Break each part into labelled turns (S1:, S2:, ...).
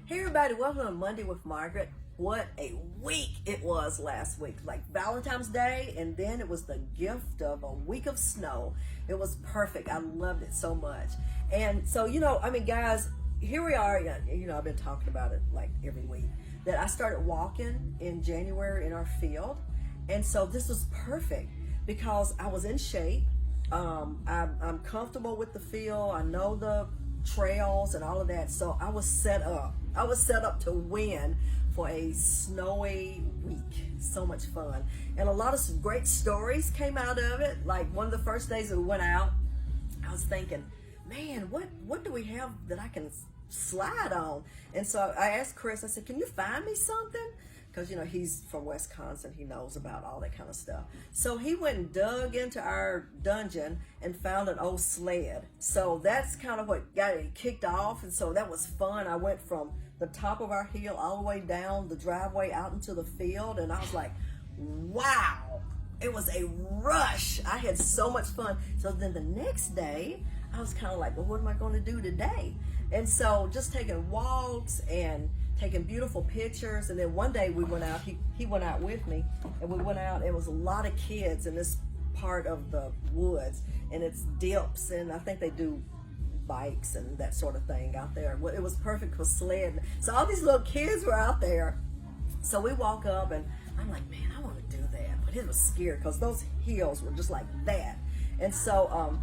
S1: Hey everybody, welcome to Monday with Margaret. What a week it was last week. Like Valentine's Day, and then it was the gift of a week of snow. It was perfect. I loved it so much. And so, guys, here we are. I've been talking about it like every week, that I started walking in January in our field. And so this was perfect because I was in shape. I'm comfortable with the field. I know the trails and all of that. So I was set up. I was set up to win for a snowy week. So much fun. And a lot of great stories came out of it. Like one of the first days that we went out, I was thinking, man, what do we have that I can slide on? And so I asked Chris, I said, can you find me something? Because, he's from Wisconsin. He knows about all that kind of stuff. So he went and dug into our dungeon and found an old sled. So that's kind of what got it kicked off. And so that was fun. I went from the top of our hill all the way down the driveway out into the field. And I was like, wow, it was a rush. I had so much fun. So then the next day, I was kind of like, well, what am I going to do today? And so just taking walks and taking beautiful pictures. And then one day we went out, he went out with me, and we went out, and it was a lot of kids in this part of the woods, and it's dips, and I think they do bikes and that sort of thing out there. It was perfect for sledding. So all these little kids were out there. So we walk up, and I'm like, man, I want to do that. But it was scary because those hills were just like that. And so,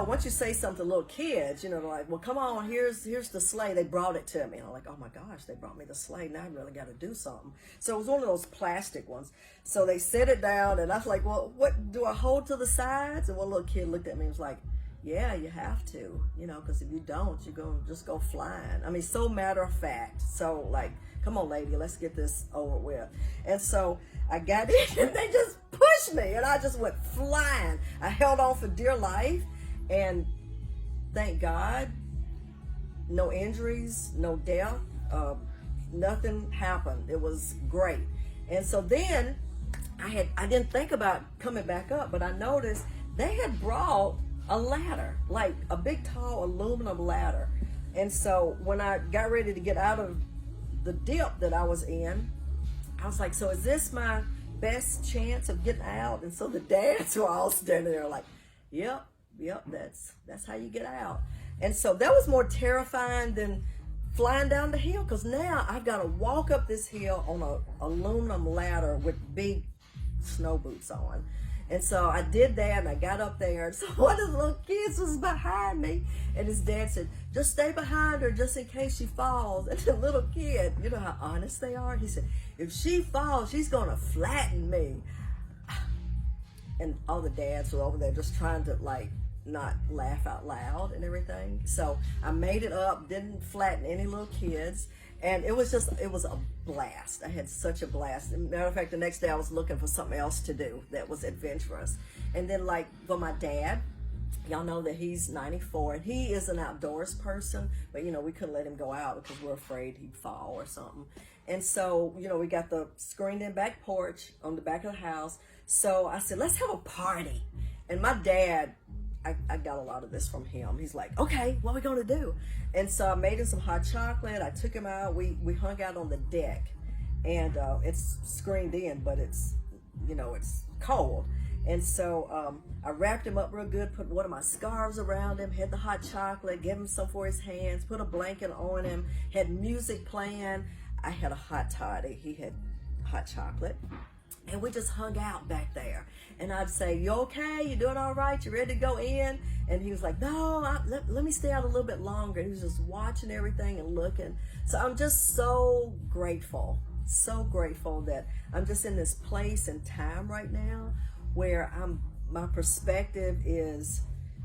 S1: once you say something to little kids, they're like, well, come on, here's the sleigh. They brought it to me. And I'm like, oh my gosh, they brought me the sleigh. Now I really got to do something. So it was one of those plastic ones. So they set it down, and I was like, well, what do I hold to the sides? And one little kid looked at me and was like, yeah, you have to, because if you don't, you're going to just go flying. I mean, so matter of fact. So like, come on, lady, let's get this over with. And so I got in, and they just pushed me, and I just went flying. I held on for dear life, and thank God, no injuries, no death, nothing happened. It was great. And so then I didn't think about coming back up, but I noticed they had brought a ladder, like a big tall aluminum ladder. And so when I got ready to get out of the dip that I was in, I was like, so is this my best chance of getting out? And so the dads were all standing there like, yep, that's how you get out. And so that was more terrifying than flying down the hill, because now I've got to walk up this hill on a aluminum ladder with big snow boots on. And so I did that, and I got up there, and so one of the little kids was behind me, and his dad said, just stay behind her just in case she falls. And the little kid, you know how honest they are? He said, if she falls, she's going to flatten me. And all the dads were over there just trying to not laugh out loud and everything. So I made it up, didn't flatten any little kids. And it was a blast. I had such a blast. As a matter of fact, the next day I was looking for something else to do that was adventurous. And then for my dad, y'all know that he's 94, and he is an outdoors person, but we couldn't let him go out because we're afraid he'd fall or something. And so, we got the screened in back porch on the back of the house. So I said, let's have a party. And my dad, I got a lot of this from him. He's like, okay, what are we going to do? And so I made him some hot chocolate. I took him out. We hung out on the deck, and it's screened in, but it's cold. And so I wrapped him up real good, put one of my scarves around him, had the hot chocolate, gave him some for his hands, put a blanket on him, had music playing. I had a hot toddy. He had hot chocolate. And we just hung out back there. And I'd say, you okay? You doing all right? You ready to go in? And he was like, no, let me stay out a little bit longer. He was just watching everything and looking. So I'm just so grateful that I'm just in this place and time right now where my perspective is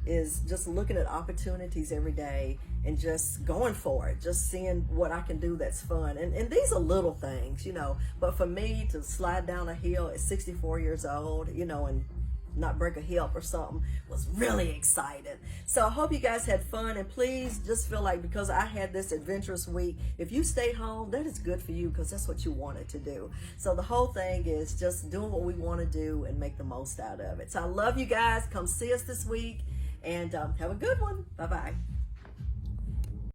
S1: just looking at opportunities every day and just going for it, just seeing what I can do that's fun. And these are little things, but for me to slide down a hill at 64 years old, and not break a hip or something was really exciting. So I hope you guys had fun, and please just feel like, because I had this adventurous week, if you stayed home, that is good for you, because that's what you wanted to do. So the whole thing is just doing what we want to do and make the most out of it. So I love you guys. Come see us this week, and have a good one. Bye-bye.